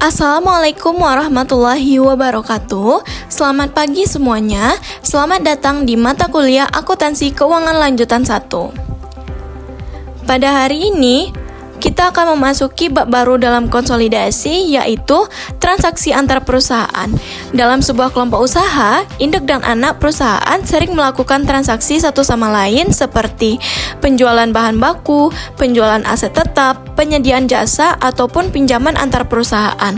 Assalamualaikum warahmatullahi wabarakatuh. Selamat pagi semuanya. Selamat datang di mata kuliah Akuntansi Keuangan Lanjutan 1. Pada hari ini, kita akan memasuki bab baru dalam konsolidasi, yaitu transaksi antar perusahaan. Dalam sebuah kelompok usaha, induk dan anak perusahaan sering melakukan transaksi satu sama lain seperti penjualan bahan baku, penjualan aset tetap, penyediaan jasa, ataupun pinjaman antar perusahaan.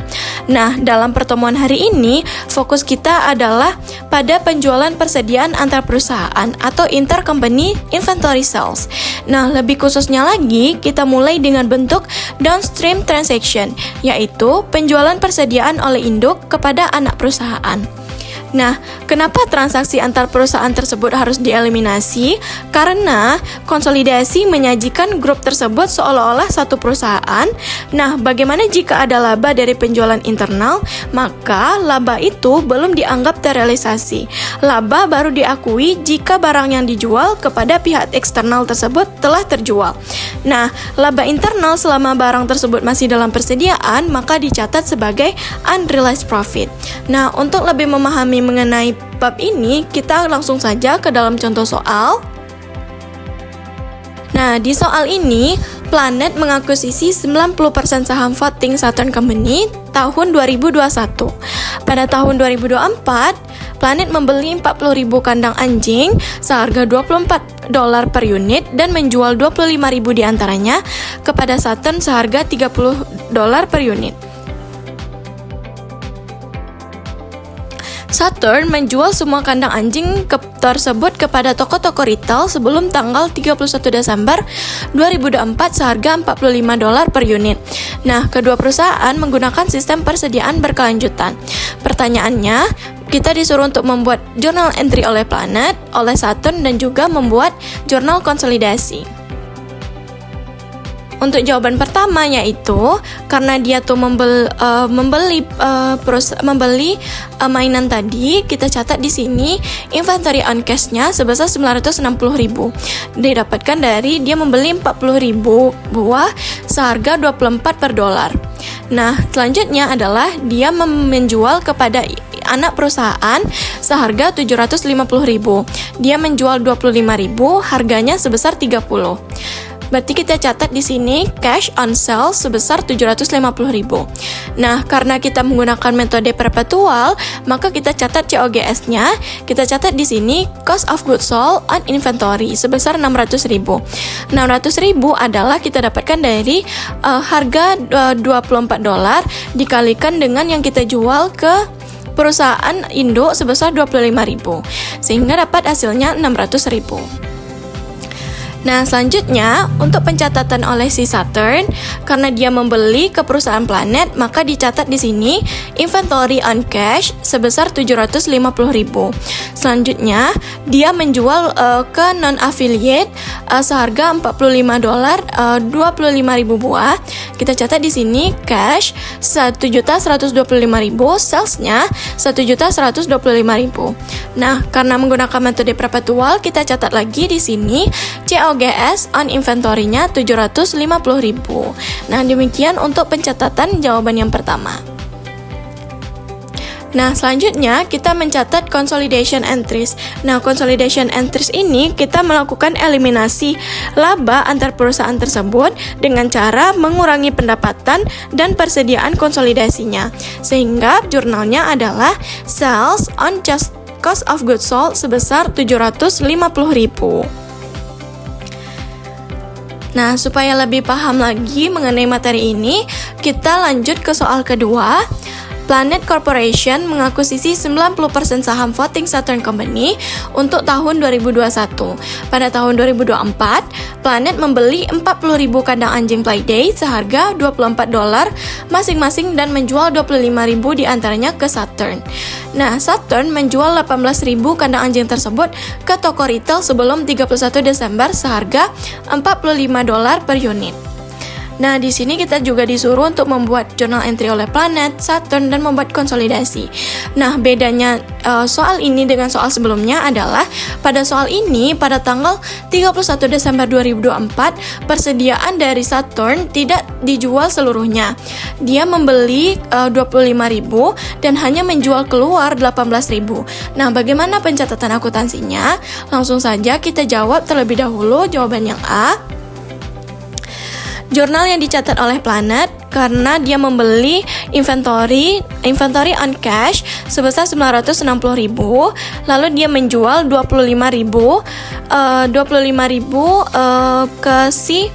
Nah, dalam pertemuan hari ini, fokus kita adalah pada penjualan persediaan antar perusahaan atau intercompany inventory sales. Nah, lebih khususnya lagi, kita mulai dengan bentuk downstream transaction, yaitu penjualan persediaan oleh induk kepada anak perusahaan. Nah, kenapa transaksi antar perusahaan tersebut harus dieliminasi? Karena konsolidasi menyajikan grup tersebut seolah-olah satu perusahaan. Nah, bagaimana jika ada laba dari penjualan internal? Maka laba itu belum dianggap terrealisasi. Laba baru diakui jika barang yang dijual kepada pihak eksternal tersebut telah terjual. Nah, laba internal selama barang tersebut masih dalam persediaan, maka dicatat sebagai unrealized profit. Nah, untuk lebih memahami mengenai bab ini, kita langsung saja ke dalam contoh soal. Nah, di soal ini, Planet mengakuisisi 90% saham voting Saturn Company tahun 2021. Pada tahun 2024, Planet membeli 40.000 kandang anjing seharga $24 per unit dan menjual 25.000 diantaranya kepada Saturn seharga $30 per unit. Saturn menjual semua kandang anjing tersebut kepada toko-toko retail sebelum tanggal 31 Desember 2024 seharga $45 per unit. Nah, kedua perusahaan menggunakan sistem persediaan berkelanjutan. Pertanyaannya, kita disuruh untuk membuat jurnal entry oleh Planet, oleh Saturn, dan juga membuat jurnal konsolidasi. Untuk jawaban pertama, yaitu karena dia tuh membeli mainan tadi, kita catat di sini inventory on cash-nya sebesar 960.000. Didapatkan dari dia membeli 40.000 buah seharga 24 per dolar. Nah, selanjutnya adalah dia menjual kepada anak perusahaan seharga 750.000. Dia menjual 25.000, harganya sebesar 30. Berarti kita catat di sini cash on sale sebesar 750.000. Nah, karena kita menggunakan metode perpetual, maka kita catat COGS-nya. Kita catat di sini cost of goods sold on inventory sebesar 600.000. 600.000 adalah kita dapatkan dari harga $24 dikalikan dengan yang kita jual ke perusahaan induk sebesar 25.000, sehingga dapat hasilnya 600.000. Nah, selanjutnya untuk pencatatan oleh si Saturn, karena dia membeli ke perusahaan Planet, maka dicatat di sini inventory on cash sebesar 750.000. Selanjutnya, dia menjual ke non-affiliate seharga $45, 25.000 buah. Kita catat di sini cash 1.125.000, salesnya 1.125.000. Nah, karena menggunakan metode perpetual, kita catat lagi di sini COGS on inventory-nya 750.000. Nah, demikian untuk pencatatan jawaban yang pertama. Nah, selanjutnya kita mencatat consolidation entries. Nah, consolidation entries ini kita melakukan eliminasi laba antar perusahaan tersebut dengan cara mengurangi pendapatan dan persediaan konsolidasinya. Sehingga jurnalnya adalah sales on cost of goods sold sebesar 750.000. Nah, supaya lebih paham lagi mengenai materi ini, kita lanjut ke soal kedua. Planet Corporation mengakuisisi 90% saham voting Saturn Company untuk tahun 2021. Pada tahun 2024, Planet membeli 40.000 kandang anjing Playday seharga $24 masing-masing dan menjual 25.000 diantaranya ke Saturn. Nah, Saturn menjual 18.000 kandang anjing tersebut ke toko retail sebelum 31 Desember seharga $45 per unit. Nah, di sini kita juga disuruh untuk membuat journal entry oleh planet, Saturn, dan membuat konsolidasi. Nah, bedanya soal ini dengan soal sebelumnya adalah pada soal ini pada tanggal 31 Desember 2024 persediaan dari Saturn tidak dijual seluruhnya. Dia membeli 25.000 dan hanya menjual keluar 18.000. Nah, bagaimana pencatatan akuntansinya? Langsung saja kita jawab terlebih dahulu jawaban yang A. Jurnal yang dicatat oleh Planet karena dia membeli inventory on cash sebesar 960.000, lalu dia menjual 25.000 ke si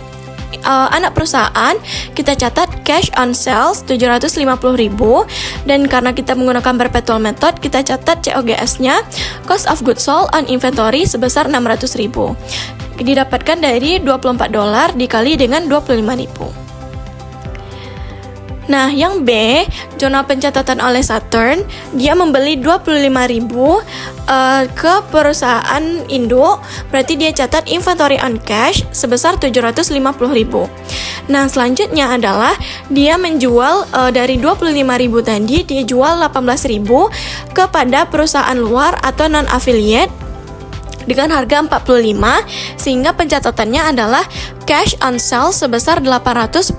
anak perusahaan. Kita catat cash on sales 750.000, dan karena kita menggunakan perpetual method, kita catat COGS-nya cost of goods sold on inventory sebesar 600.000. Didapatkan dari $24 dikali dengan 25.000. Nah, yang B, jurnal pencatatan oleh Saturn, dia membeli 25.000 ke perusahaan induk, berarti dia catat inventory on cash sebesar 750.000. Nah, selanjutnya adalah dia menjual dari 25.000 tadi, dia jual 18.000 kepada perusahaan luar atau non-affiliate dengan harga 45, sehingga pencatatannya adalah cash on sale sebesar 810.000.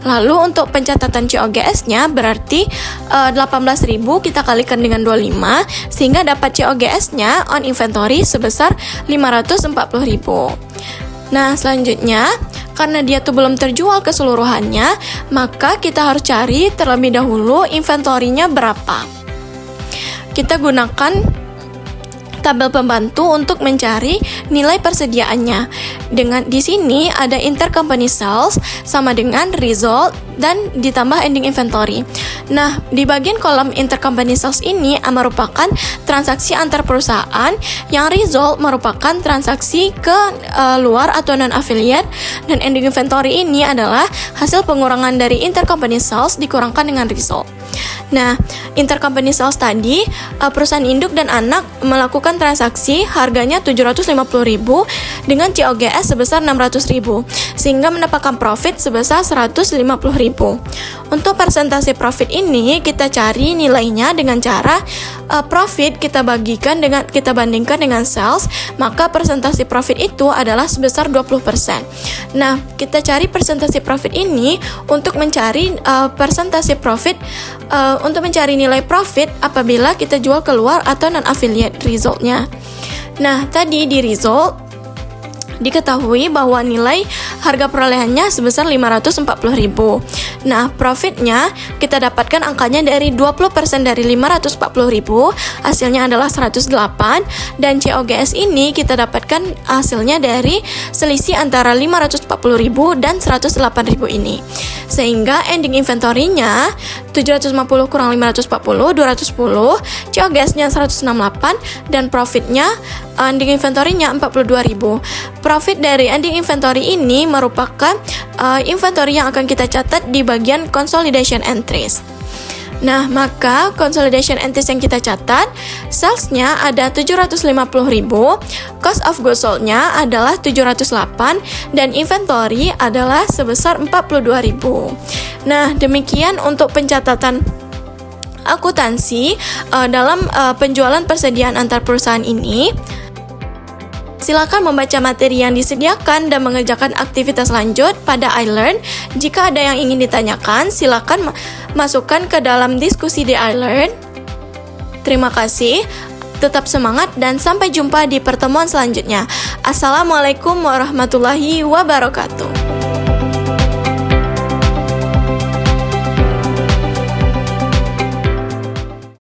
Lalu untuk pencatatan COGS-nya berarti 18.000 kita kalikan dengan 25, sehingga dapat COGS-nya on inventory sebesar 540.000. Nah, selanjutnya karena dia tuh belum terjual keseluruhannya, maka kita harus cari terlebih dahulu inventorinya berapa. Kita gunakan tabel pembantu untuk mencari nilai persediaannya. Dengan di sini ada intercompany sales sama dengan result dan ditambah ending inventory. Nah, di bagian kolom intercompany sales ini merupakan transaksi antar perusahaan, yang result merupakan transaksi ke luar atau non affiliate, dan ending inventory ini adalah hasil pengurangan dari intercompany sales dikurangkan dengan result. Nah, intercompany sales tadi perusahaan induk dan anak melakukan transaksi harganya 750.000 dengan COGS sebesar 600.000, sehingga mendapatkan profit sebesar 150.000. Untuk persentase profit ini kita cari nilainya dengan cara profit kita bandingkan dengan sales, maka persentase profit itu adalah sebesar 20%. Nah, kita cari persentase profit ini untuk mencari persentase profit untuk mencari nilai profit apabila kita jual keluar atau non-affiliate resultnya. Nah, tadi di result diketahui bahwa nilai harga perolehannya sebesar 540.000. Nah, profitnya kita dapatkan angkanya dari 20% dari 540.000, hasilnya adalah 108, dan COGS ini kita dapatkan hasilnya dari selisih antara 540.000 dan 108.000 ini. Sehingga ending inventory-nya 750 kurang 540, 210, COGS-nya 168, dan profitnya ending inventory-nya 42.000. Profit dari ending inventory ini merupakan inventory yang akan kita catat di bagian consolidation entries. Nah, maka consolidation entries yang kita catat, sales-nya ada 750.000, cost of goods sold-nya adalah 708, dan inventory adalah sebesar 42.000. Nah, demikian untuk pencatatan akuntansi dalam penjualan persediaan antar perusahaan ini. Silakan membaca materi yang disediakan dan mengerjakan aktivitas lanjut pada iLearn. Jika ada yang ingin ditanyakan, silakan masukkan ke dalam diskusi di iLearn. Terima kasih, tetap semangat, dan sampai jumpa di pertemuan selanjutnya. Assalamualaikum warahmatullahi wabarakatuh.